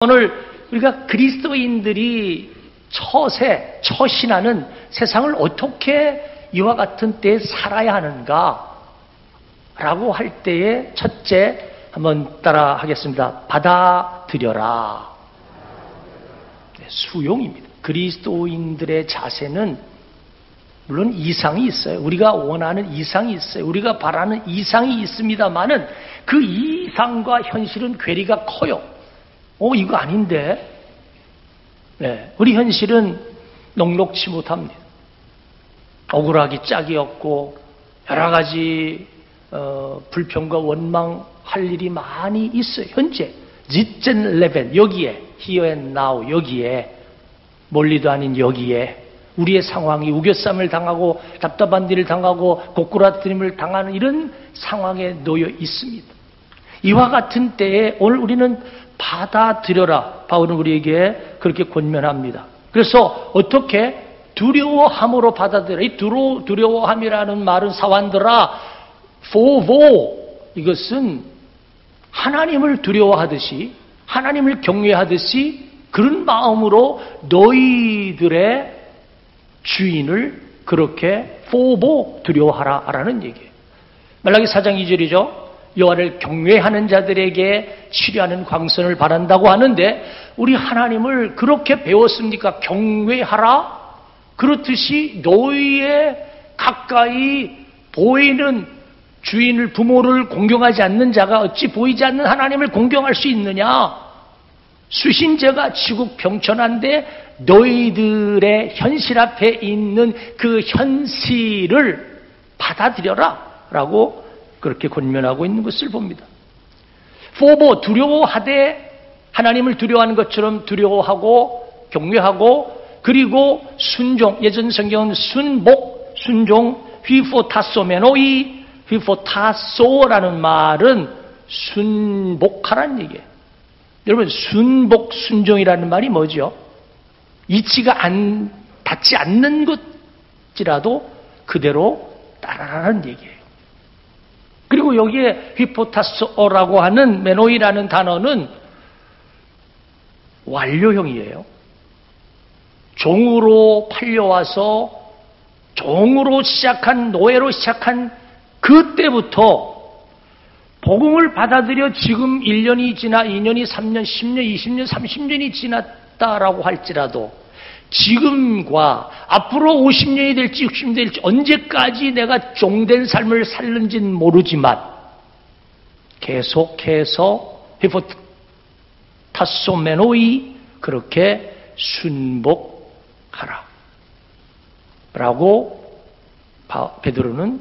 오늘 우리가 그리스도인들이 처신하는 세상을 어떻게 이와 같은 때에 살아야 하는가 라고 할 때에 첫째 한번 따라 하겠습니다. 받아들여라. 수용입니다. 그리스도인들의 자세는 물론 이상이 있어요. 우리가 원하는 이상이 있어요. 우리가 바라는 이상이 있습니다만은 그 이상과 현실은 괴리가 커요. 이거 아닌데. 네, 우리 현실은 녹록치 못합니다. 억울하기 짝이 없고 여러 가지 불평과 원망할 일이 많이 있어요. 현재 지전 레벨 여기에 here and now 여기에 멀리도 아닌 여기에 우리의 상황이 우겨쌈을 당하고 답답한 일을 당하고 고꾸라뜨림을 당하는 이런 상황에 놓여 있습니다. 이와 같은 때에 오늘 우리는 받아들여라. 바울은 우리에게 그렇게 권면합니다. 그래서 어떻게 두려워함으로 받아들여라. 이 두려워함이라는 말은 사완들아 포보 이것은 하나님을 두려워하듯이 하나님을 경외하듯이 그런 마음으로 너희들의 주인을 그렇게 포보 두려워하라라는 얘기예요. 말라기 4장 2절이죠. 여호와를 경외하는 자들에게 치료하는 광선을 바란다고 하는데 우리 하나님을 그렇게 배웠습니까? 경외하라? 그렇듯이 너희의 가까이 보이는 주인을 부모를 공경하지 않는 자가 어찌 보이지 않는 하나님을 공경할 수 있느냐? 수신제가 지국 병천한데 너희들의 현실 앞에 있는 그 현실을 받아들여라 라고 그렇게 권면하고 있는 것을 봅니다. 포보 두려워하되 하나님을 두려워하는 것처럼 두려워하고 경외하고 그리고 순종 예전 성경은 순종 휘포타소메노이 휘포타소라는 말은 순복하라는 얘기예요. 여러분 순복 순종이라는 말이 뭐죠? 이치가 닿지 않는 것이라도 그대로 따라라는 얘기예요. 그리고 여기에 휘포타소라고 하는 메노이라는 단어는 완료형이에요. 종으로 팔려와서 종으로 시작한 노예로 시작한 그때부터 복음을 받아들여 지금 1년이 지나 2년이 3년, 10년, 20년, 30년이 지났다라고 할지라도 지금과 앞으로 50년이 될지 60년이 될지 언제까지 내가 종된 삶을 살는지는 모르지만 계속해서 히포타소메노이 그렇게 순복하라 라고 베드로는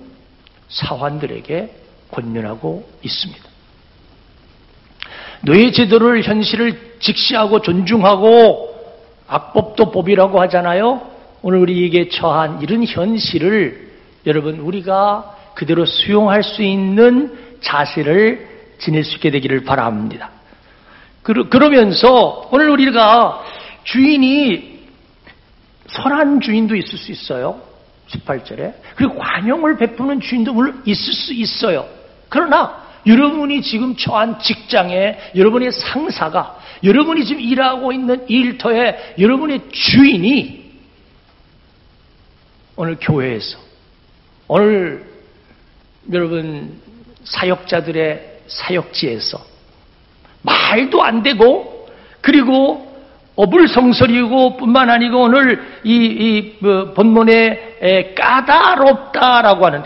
사환들에게 권면하고 있습니다. 노예 제도를 현실을 직시하고 존중하고 악법도 법이라고 하잖아요. 오늘 우리에게 처한 이런 현실을 여러분 우리가 그대로 수용할 수 있는 자세를 지닐 수 있게 되기를 바랍니다. 그러면서 오늘 우리가 주인이 선한 주인도 있을 수 있어요. 18절에. 그리고 관용을 베푸는 주인도 물론 있을 수 있어요. 그러나 여러분이 지금 처한 직장에 여러분의 상사가 여러분이 지금 일하고 있는 일터에 여러분의 주인이 오늘 교회에서 오늘 여러분 사역자들의 사역지에서 말도 안 되고 그리고 어불성설이고 뿐만 아니고 오늘 이 본문에 까다롭다라고 하는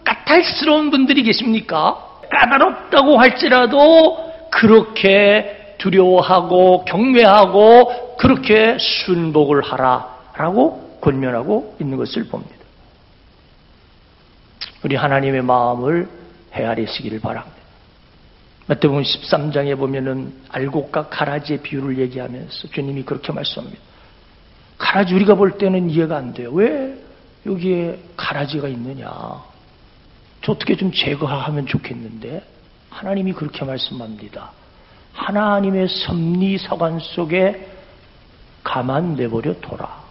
까탈스러운 분들이 계십니까? 까다롭다고 할지라도 그렇게 두려워하고 경외하고 그렇게 순복을 하라라고 권면하고 있는 것을 봅니다. 우리 하나님의 마음을 헤아리시기를 바랍니다. 마태복음 13장에 보면은 알곡과 가라지의 비유를 얘기하면서 주님이 그렇게 말씀합니다. 가라지 우리가 볼 때는 이해가 안 돼요. 왜 여기에 가라지가 있느냐? 저 어떻게 좀 제거하면 좋겠는데 하나님이 그렇게 말씀합니다. 하나님의 섭리사관 속에 가만 내버려 둬라.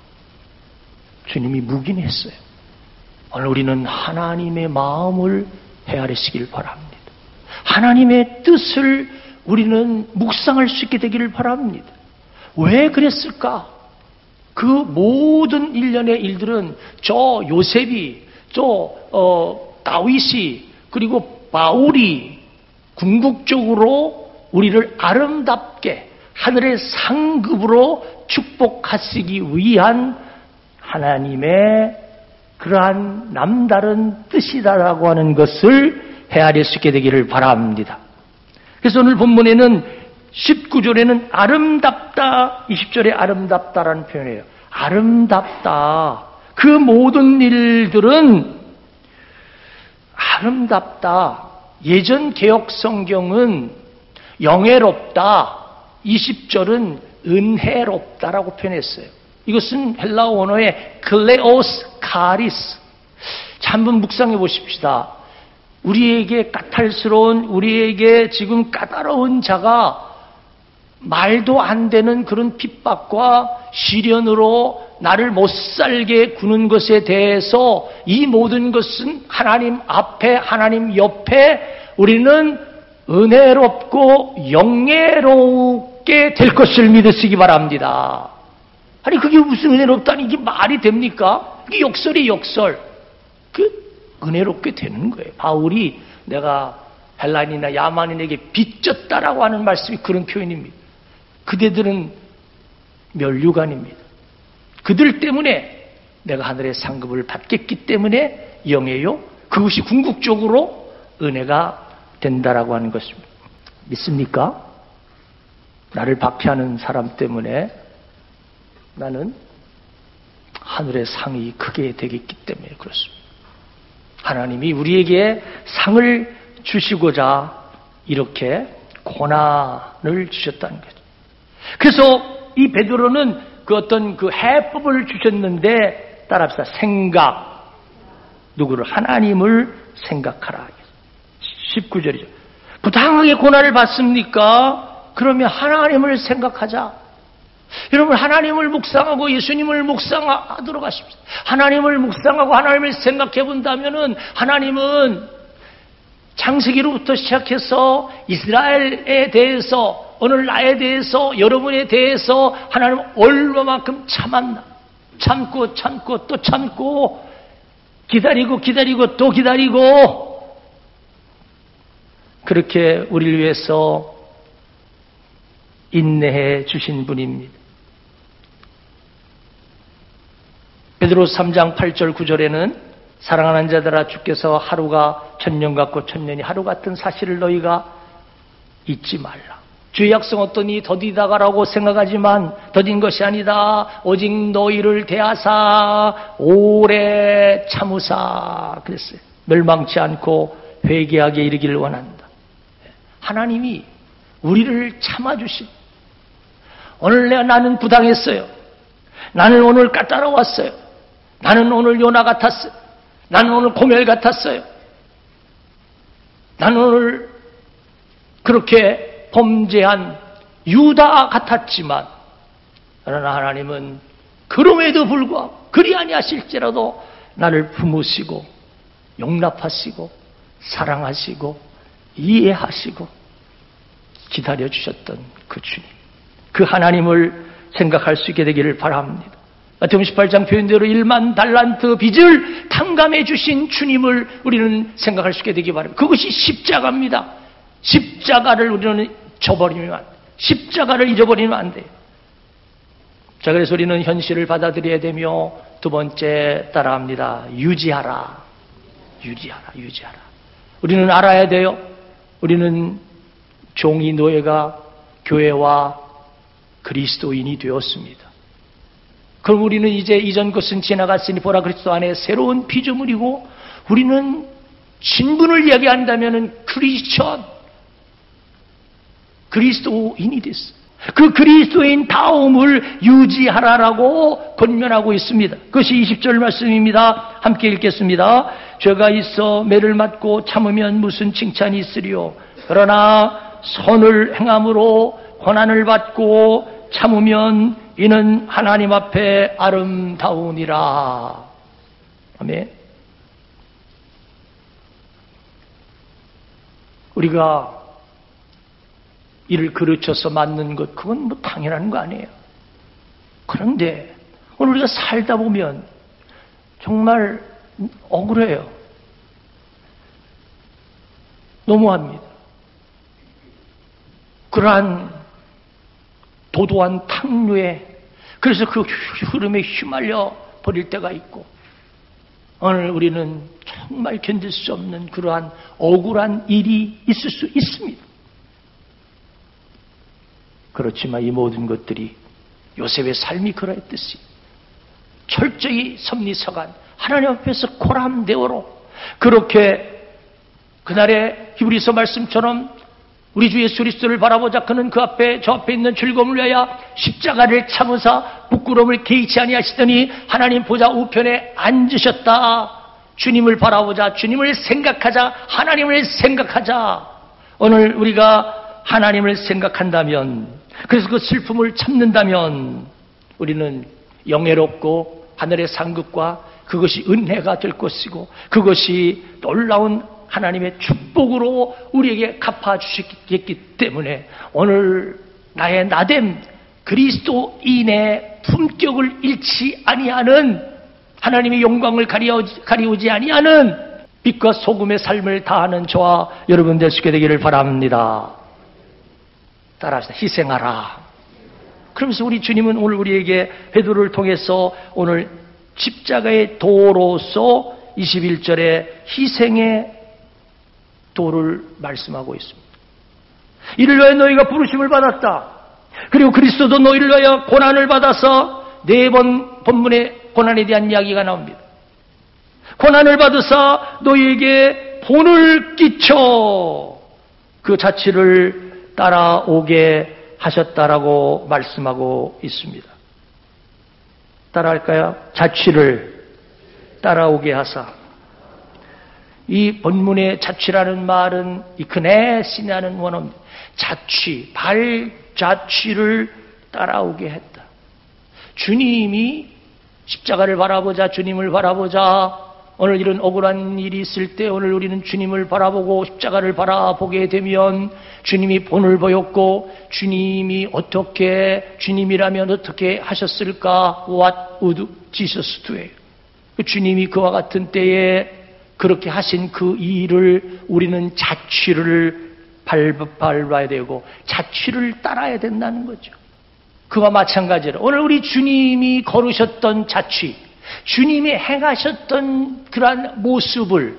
주님이 묵인했어요. 오늘 우리는 하나님의 마음을 헤아리시길 바랍니다. 하나님의 뜻을 우리는 묵상할 수 있게 되기를 바랍니다. 왜 그랬을까? 그 모든 일련의 일들은 저 요셉이, 다윗이, 그리고 바울이 궁극적으로 우리를 아름답게 하늘의 상급으로 축복하시기 위한 하나님의 그러한 남다른 뜻이다라고 하는 것을 헤아릴 수 있게 되기를 바랍니다. 그래서 오늘 본문에는 19절에는 아름답다, 20절에 아름답다라는 표현이에요. 아름답다. 그 모든 일들은 아름답다. 예전 개역 성경은 영예롭다, 20절은 은혜롭다라고 표현했어요. 이것은 헬라어 원어의 클레오스 카리스. 자, 한번 묵상해 보십시다. 우리에게 까탈스러운, 우리에게 지금 까다로운 자가 말도 안 되는 그런 핍박과 시련으로 나를 못 살게 구는 것에 대해서 이 모든 것은 하나님 앞에, 하나님 옆에 우리는 은혜롭고 영예롭게 될 것을 믿으시기 바랍니다. 아니 그게 무슨 은혜롭다니, 이게 말이 됩니까? 이게 역설이 역설. 은혜롭게 되는 거예요. 바울이 내가 헬라인이나 야만인에게 빚졌다라고 하는 말씀이 그런 표현입니다. 그대들은 면류관입니다. 그들 때문에 내가 하늘의 상급을 받겠기 때문에 영예요. 그것이 궁극적으로 은혜가 된다라고 하는 것입니다. 믿습니까? 나를 박해하는 사람 때문에 나는 하늘의 상이 크게 되겠기 때문에 그렇습니다. 하나님이 우리에게 상을 주시고자 이렇게 고난을 주셨다는 거죠. 그래서 이 베드로는 그 어떤 그 해법을 주셨는데 따라합시다. 생각. 누구를? 하나님을 생각하라. 19절이죠. 부당하게 고난을 받습니까? 그러면 하나님을 생각하자. 여러분, 하나님을 묵상하고 예수님을 묵상하도록 하십시오. 하나님을 묵상하고 하나님을 생각해 본다면은 하나님은 창세기로부터 시작해서 이스라엘에 대해서, 오늘 나에 대해서, 여러분에 대해서 하나님은 얼마만큼 참았나. 참고 또 참고 기다리고 또 기다리고 그렇게 우리를 위해서 인내해 주신 분입니다. 베드로서 3장 8절 9절에는 사랑하는 자들아 주께서 하루가 천년 같고 천년이 하루 같은 사실을 너희가 잊지 말라. 주의 약속 어떠니 더디다가라고 생각하지만 더딘 것이 아니다. 오직 너희를 대하사 오래 참으사 그랬어요. 멸망치 않고 회개하게 이르기를 원한다. 하나님이 우리를 참아주신, 오늘 나는 부당했어요. 나는 오늘 까다로웠어요. 나는 오늘 요나 같았어요. 나는 오늘 고멜 같았어요. 나는 오늘 그렇게 범죄한 유다 같았지만, 그러나 하나님은 그럼에도 불구하고 그리 아니하실지라도 나를 품으시고 용납하시고 사랑하시고 이해하시고 기다려주셨던 그 주님, 그 하나님을 생각할 수 있게 되기를 바랍니다. 마태복음 18장 표현대로 1만 달란트 빚을 탕감해 주신 주님을 우리는 생각할 수 있게 되기 바랍니다. 그것이 십자가입니다. 십자가를 우리는 저버리면 안 돼요. 십자가를 잊어버리면 안 돼요. 자, 그래서 우리는 현실을 받아들여야 되며, 두 번째 따라합니다. 유지하라. 우리는 알아야 돼요. 우리는 종이 노예가 교회와 그리스도인이 되었습니다. 그럼 우리는 이제 이전 것은 지나갔으니 보라 그리스도 안에 새로운 피조물이고, 우리는 신분을 이야기한다면 크리스천, 그리스도인이 됐어. 그 그리스도인 다움을 유지하라라고 권면하고 있습니다. 그것이 20절 말씀입니다. 함께 읽겠습니다. 죄가 있어 매를 맞고 참으면 무슨 칭찬이 있으리요. 그러나 선을 행함으로 고난을 받고 참으면 이는 하나님 앞에 아름다우니라. 아멘. 우리가 이를 그르쳐서 맞는 것, 그건 뭐 당연한 거 아니에요. 그런데 오늘 우리가 살다 보면 정말 억울해요. 너무합니다. 그러한 도도한 탕류에, 그래서 그 흐름에 휘말려 버릴 때가 있고, 오늘 우리는 정말 견딜 수 없는 그러한 억울한 일이 있을 수 있습니다. 그렇지만 이 모든 것들이 요셉의 삶이 그러했듯이 철저히 섭리서간 하나님 앞에서 고람대오로 그렇게 그날의 히브리서 말씀처럼 우리 주 예수 그리스도를 바라보자. 그는 그 앞에 저 앞에 있는 즐거움을 위하여 십자가를 참으사 부끄러움을 개의치 아니하시더니 하나님 보좌 우편에 앉으셨다. 주님을 바라보자. 주님을 생각하자. 하나님을 생각하자. 오늘 우리가 하나님을 생각한다면, 그래서 그 슬픔을 참는다면 우리는 영예롭고 하늘의 상급과 그것이 은혜가 될 것이고 그것이 놀라운 하나님의 축복으로 우리에게 갚아주셨기 때문에 오늘 나의 나됨 그리스도인의 품격을 잃지 아니하는, 하나님의 영광을 가리우지 아니하는 빛과 소금의 삶을 다하는 저와 여러분 될 수 있게 되기를 바랍니다. 따라합시다. 희생하라. 그러면서 우리 주님은 오늘 우리에게 베드로를 통해서 오늘 십자가의 도로서 21절에 희생의 도를 말씀하고 있습니다. 이를 위하여 너희가 부르심을 받았다. 그리고 그리스도도 너희를 위하여 고난을 받아서 4번 본문의 고난에 대한 이야기가 나옵니다. 고난을 받으사 너희에게 본을 끼쳐 그 자취를 따라오게 하셨다라고 말씀하고 있습니다. 따라할까요? 자취를 따라오게 하사. 이 본문의 자취라는 말은 이크네시라는 원어입니다. 자취, 발자취를 따라오게 했다. 주님이 십자가를 바라보자, 주님을 바라보자. 오늘 이런 억울한 일이 있을 때 오늘 우리는 주님을 바라보고 십자가를 바라보게 되면 주님이 본을 보였고 주님이 어떻게, 주님이라면 어떻게 하셨을까? What would Jesus do? 주님이 그와 같은 때에 그렇게 하신 그 일을 우리는 자취를 밟아야 되고 자취를 따라야 된다는 거죠. 그와 마찬가지로 오늘 우리 주님이 걸으셨던 자취, 주님이 행하셨던 그러한 모습을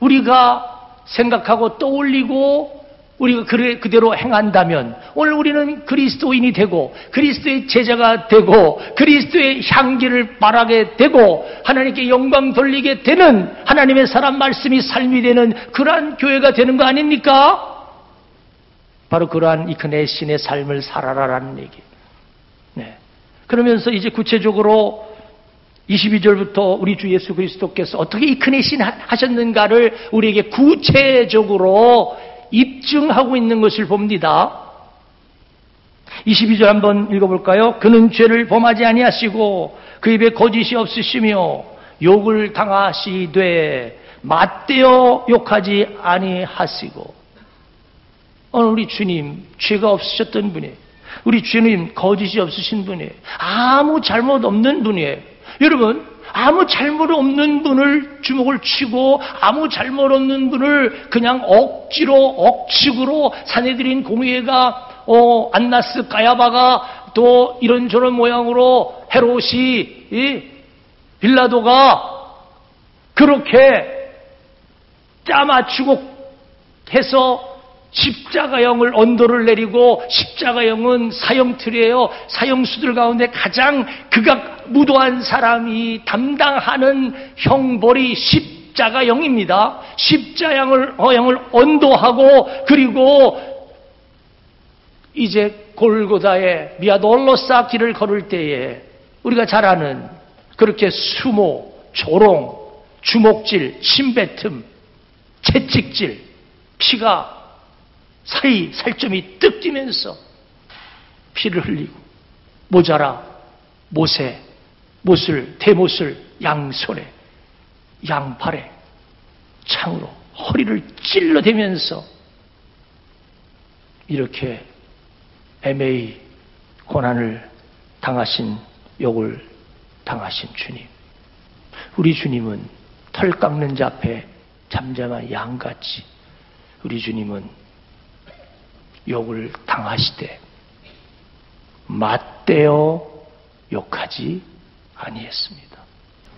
우리가 생각하고 떠올리고 우리가 그대로 행한다면 오늘 우리는 그리스도인이 되고 그리스도의 제자가 되고 그리스도의 향기를 발하게 되고 하나님께 영광 돌리게 되는 하나님의 사람 말씀이 삶이 되는 그러한 교회가 되는 거 아닙니까? 바로 그러한 이크네신의 삶을 살아라라는 얘기. 네. 그러면서 이제 구체적으로 22절부터 우리 주 예수 그리스도께서 어떻게 이크네신 하셨는가를 우리에게 구체적으로 입증하고 있는 것을 봅니다. 22절 한번 읽어볼까요? 그는 죄를 범하지 아니하시고 그 입에 거짓이 없으시며 욕을 당하시되 맞대어 욕하지 아니하시고. 오늘 우리 주님 죄가 없으셨던 분이에요. 우리 주님 거짓이 없으신 분이에요. 아무 잘못 없는 분이에요. 여러분, 아무 잘못 없는 분을 주먹을 치고 아무 잘못 없는 분을 그냥 억측으로 사내들인 공회가 안나스 가야바가 또 이런저런 모양으로 헤롯이 빌라도가 그렇게 짜맞추고 해서 십자가형을 언도를 내리고 십자가형은 사형틀이에요. 사형수들 가운데 가장 극악무도한 사람이 담당하는 형벌이 십자가형입니다. 십자가형을 언도하고 그리고 이제 골고다의 미아돌로사 길을 걸을 때에 우리가 잘 아는 그렇게 수모, 조롱, 주먹질, 침뱉음, 채찍질, 피가 사이 살점이 뜩 뛰면서 피를 흘리고 모자라, 못에, 대못을 양손에, 양팔에 창으로 허리를 찔러대면서 이렇게 애매히 고난을 당하신, 욕을 당하신 주님. 우리 주님은 털 깎는 자 앞에 잠잠한 양같이 우리 주님은 욕을 당하시되 맞대어 욕하지 아니했습니다.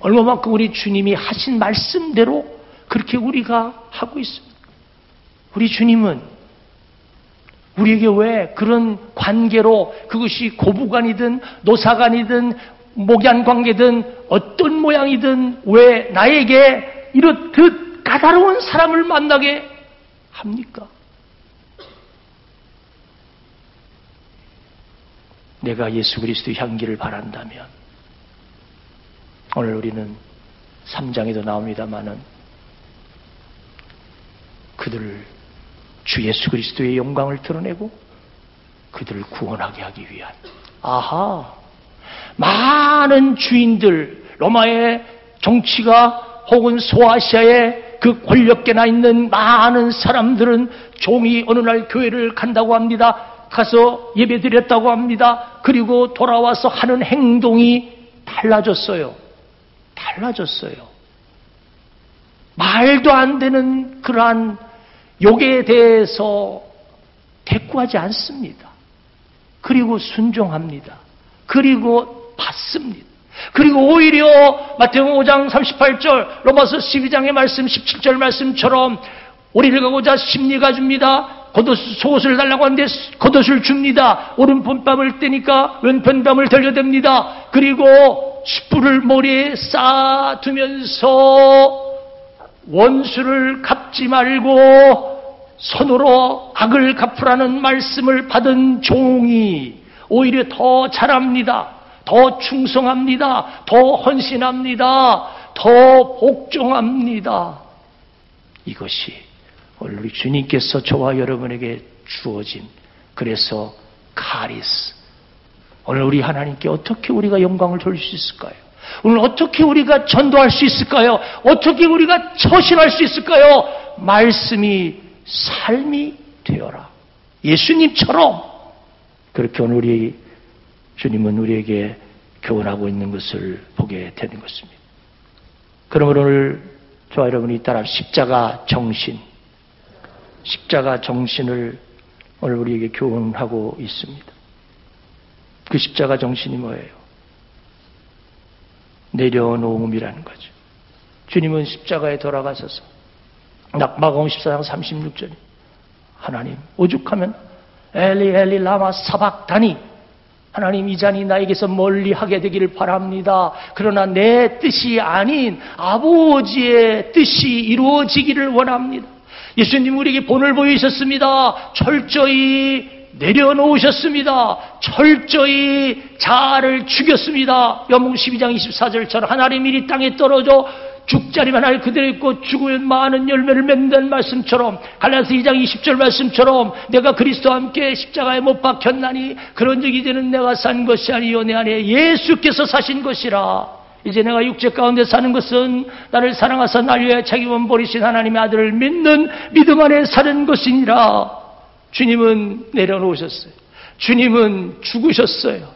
얼마만큼 우리 주님이 하신 말씀대로 그렇게 우리가 하고 있습니다. 우리 주님은 우리에게 왜 그런 관계로, 그것이 고부간이든 노사간이든 목양관계든 어떤 모양이든 왜 나에게 이렇듯 까다로운 사람을 만나게 합니까? 내가 예수 그리스도의 향기를 바란다면, 오늘 우리는 3장에도 나옵니다마는 그들을 주 예수 그리스도의 영광을 드러내고 그들을 구원하게 하기 위한, 많은 주인들, 로마의 정치가 혹은 소아시아의 그 권력계나 있는 많은 사람들은 종이 어느 날 교회를 간다고 합니다. 가서 예배드렸다고 합니다. 그리고 돌아와서 하는 행동이 달라졌어요. 말도 안 되는 그러한 욕에 대해서 대꾸하지 않습니다. 그리고 순종합니다. 그리고 받습니다. 그리고 오히려 마태복음 5장 38절, 로마서 12장의 말씀 17절 말씀처럼 오리를 가고자 심리가 줍니다. 속옷을 달라고 하는데 겉옷을 줍니다. 오른편 뺨을 떼니까 왼편 뺨을 들려댑니다. 그리고 숯불을 머리에 쌓아두면서 원수를 갚지 말고 손으로 악을 갚으라는 말씀을 받은 종이 오히려 더 잘합니다. 더 충성합니다. 더 헌신합니다. 더 복종합니다. 이것이 오늘 우리 주님께서 저와 여러분에게 주어진, 그래서 카리스, 오늘 우리 하나님께 어떻게 우리가 영광을 돌릴 수 있을까요? 오늘 어떻게 우리가 전도할 수 있을까요? 어떻게 우리가 처신할 수 있을까요? 말씀이 삶이 되어라. 예수님처럼 그렇게 오늘 우리 주님은 우리에게 교훈하고 있는 것을 보게 되는 것입니다. 그러므로 오늘 저와 여러분이 따라 십자가 정신을 오늘 우리에게 교훈하고 있습니다. 그 십자가 정신이 뭐예요? 내려놓음이라는 거죠. 주님은 십자가에 돌아가셔서 마가복음 14장 36절에 하나님, 오죽하면 엘리 엘리 라마 사박다니, 하나님 이 잔이 나에게서 멀리하게 되기를 바랍니다. 그러나 내 뜻이 아닌 아버지의 뜻이 이루어지기를 원합니다. 예수님 우리에게 본을 보이셨습니다. 철저히 내려놓으셨습니다. 철저히 자아를 죽였습니다. 요한복음 12장 24절처럼 하나님이 이 땅에 떨어져 죽자리만 할 그대로 있고 죽으면 많은 열매를 맺는다는 말씀처럼, 갈라디아서 2장 20절 말씀처럼 내가 그리스도와 함께 십자가에 못 박혔나니 그런즉 이제는 내가 산 것이 아니요 내 안에 예수께서 사신 것이라. 이제 내가 육체 가운데 사는 것은 나를 사랑하사 날 위하여 자기 몸 버리신 하나님의 아들을 믿는 믿음 안에 사는 것이니라. 주님은 내려놓으셨어요. 주님은 죽으셨어요.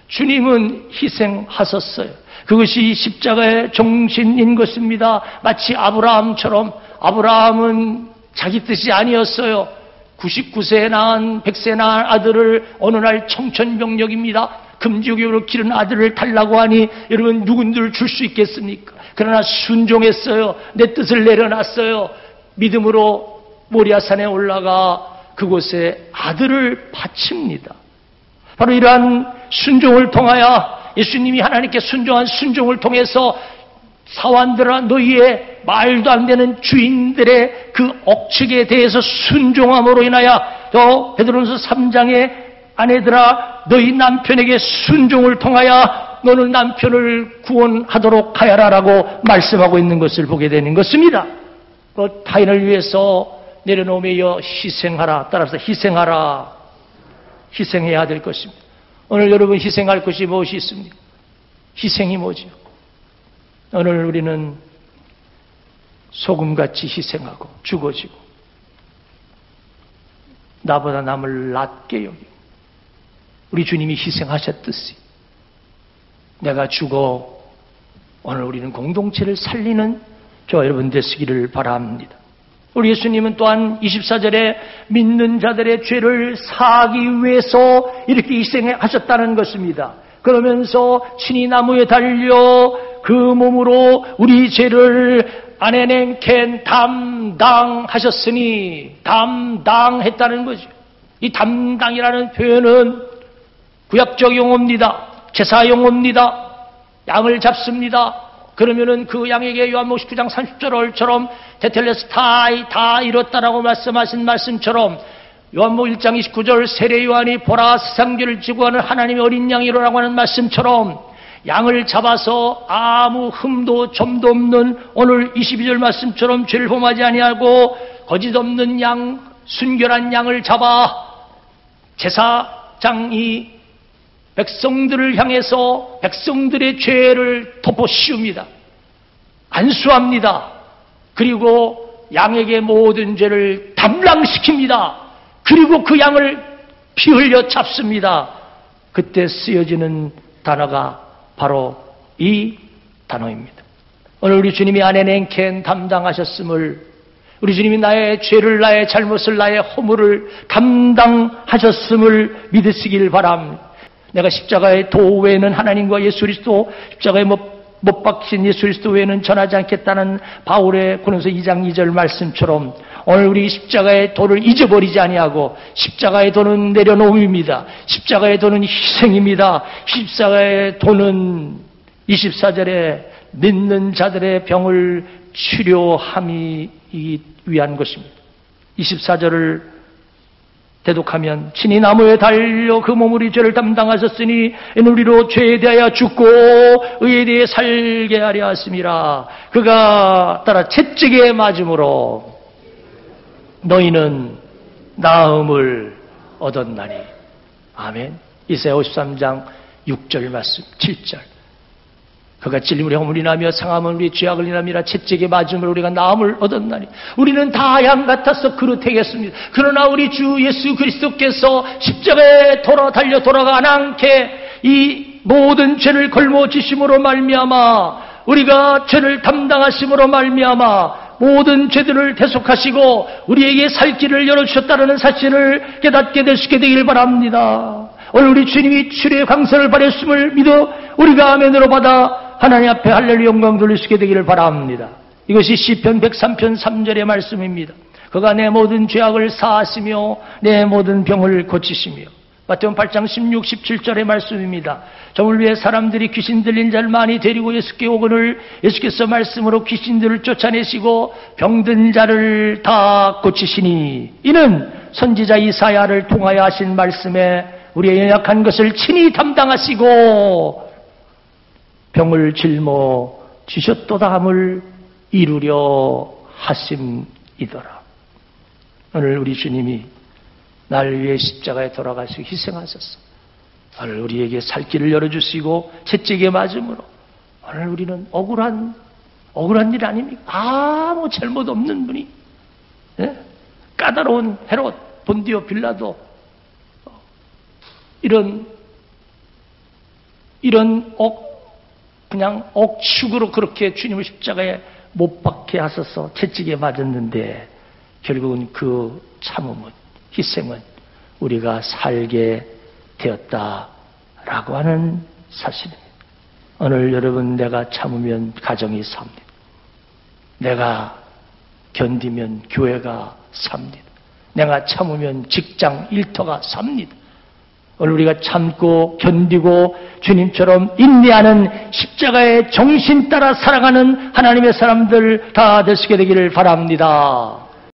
주님은 희생하셨어요. 그것이 십자가의 정신인 것입니다. 마치 아브라함처럼, 아브라함은 자기 뜻이 아니었어요. 99세에 낳은 100세에 낳은 아들을 어느 날 청천벽력입니다. 금지옥으로 기른 아들을 달라고 하니 여러분 누군들 줄 수 있겠습니까? 그러나 순종했어요. 내 뜻을 내려놨어요. 믿음으로 모리아산에 올라가 그곳에 아들을 바칩니다. 바로 이러한 순종을 통하여 예수님이 하나님께 순종한 순종을 통해서 사환들아 너희의 말도 안 되는 주인들의 그 억측에 대해서 순종함으로 인하여 또 베드로전서 3장에 아내들아 너희 남편에게 순종을 통하여 너는 남편을 구원하도록 하여라라고 말씀하고 있는 것을 보게 되는 것입니다. 그 타인을 위해서 내려놓으며 희생하라. 따라서 희생하라. 희생해야 될 것입니다. 오늘 여러분 희생할 것이 무엇이 있습니까? 희생이 뭐죠? 오늘 우리는 소금같이 희생하고 죽어지고 나보다 남을 낮게 여기고 우리 주님이 희생하셨듯이 내가 죽어 오늘 우리는 공동체를 살리는 저와 여러분 되시기를 바랍니다. 우리 예수님은 또한 24절에 믿는 자들의 죄를 사하기 위해서 이렇게 희생하셨다는 것입니다. 그러면서 친히 나무에 달려 그 몸으로 우리 죄를 안에냉캔 담당하셨으니 담당했다는 거죠. 이 담당이라는 표현은 구약적 용어입니다. 제사 용어입니다. 양을 잡습니다. 그러면은 그 양에게 요한복음 19장 30절처럼 테텔레스타이 다 이뤘다라고 말씀하신 말씀처럼 요한복음 1장 29절 세례 요한이 보라 세상죄를 지고 하는 하나님의 어린 양이로라고 하는 말씀처럼 양을 잡아서 아무 흠도 점도 없는 오늘 22절 말씀처럼 죄를 범하지 아니하고 거짓 없는 양, 순결한 양을 잡아 제사장이 백성들을 향해서 백성들의 죄를 덮어 씌웁니다. 안수합니다. 그리고 양에게 모든 죄를 담당시킵니다. 그리고 그 양을 피 흘려 잡습니다. 그때 쓰여지는 단어가 바로 이 단어입니다. 오늘 우리 주님이 안에 냉캔 담당하셨음을, 우리 주님이 나의 죄를, 나의 잘못을, 나의 허물을 담당하셨음을 믿으시길 바랍니다. 내가 십자가의 도 외에는 하나님과 예수 그리스도, 십자가에 못 박힌 예수 그리스도 외에는 전하지 않겠다는 바울의 고린도서 2장 2절 말씀처럼 오늘 우리 십자가의 도를 잊어버리지 아니하고 십자가의 도는 내려놓음입니다. 십자가의 도는 희생입니다. 십자가의 도는 24절에 믿는 자들의 병을 치료함이 위한 것입니다. 24절을 대독하면 친히 나무에 달려 그 몸으로 죄를 담당하셨으니 이는 우리로 죄에 대하여 죽고 의에 대해 살게 하려 하심이라. 그가 따라 채찍에 맞음으로 너희는 나음을 얻었나니. 아멘. 이사야 53장 6절 말씀 7절. 그가 찔림으로 허물이 인하며 상함은 우리 죄악을 인함이라 채찍에 맞음으로 우리가 나음을 얻었나니. 우리는 다 양 같아서 그릇되겠습니다. 그러나 우리 주 예수 그리스도께서 십자가에 달려 안 않게 이 모든 죄를 걸머지심으로 말미암아 우리가 죄를 담당하심으로 말미암아 모든 죄들을 대속하시고 우리에게 살 길을 열어주셨다는 사실을 깨닫게 되시길 바랍니다. 오늘 우리 주님이 치료의 강선을 발했음을 믿어 우리가 아멘으로 받아 하나님 앞에 할렐루야 영광 돌리시게 되기를 바랍니다. 이것이 시편 103편 3절의 말씀입니다. 그가 내 모든 죄악을 사하시며 내 모든 병을 고치시며. 마태복음 8장 16, 17절의 말씀입니다. 정을 위해 사람들이 귀신 들린 자를 많이 데리고 예수께 오거늘 예수께서 말씀으로 귀신들을 쫓아내시고 병든 자를 다 고치시니 이는 선지자 이사야를 통하여 하신 말씀에 우리의 연약한 것을 친히 담당하시고 병을 짊어지셨도다 함을 이루려 하심이더라. 오늘 우리 주님이 나를 위해 십자가에 돌아가시고 희생하셨어. 오늘 우리에게 살 길을 열어주시고 채찍에 맞음으로 오늘 우리는 억울한 일 아닙니까? 아무 잘못 없는 분이, 예? 까다로운 헤롯, 본디오 빌라도 이런 그냥 억측으로 그렇게 주님을 십자가에 못 박게 하셔서 채찍에 맞았는데 결국은 그 참음은, 희생은 우리가 살게 되었다라고 하는 사실입니다. 오늘 여러분, 내가 참으면 가정이 삽니다. 내가 견디면 교회가 삽니다. 내가 참으면 직장 일터가 삽니다. 오늘 우리가 참고 견디고 주님처럼 인내하는 십자가의 정신 따라 살아가는 하나님의 사람들 다 되시게 되기를 바랍니다.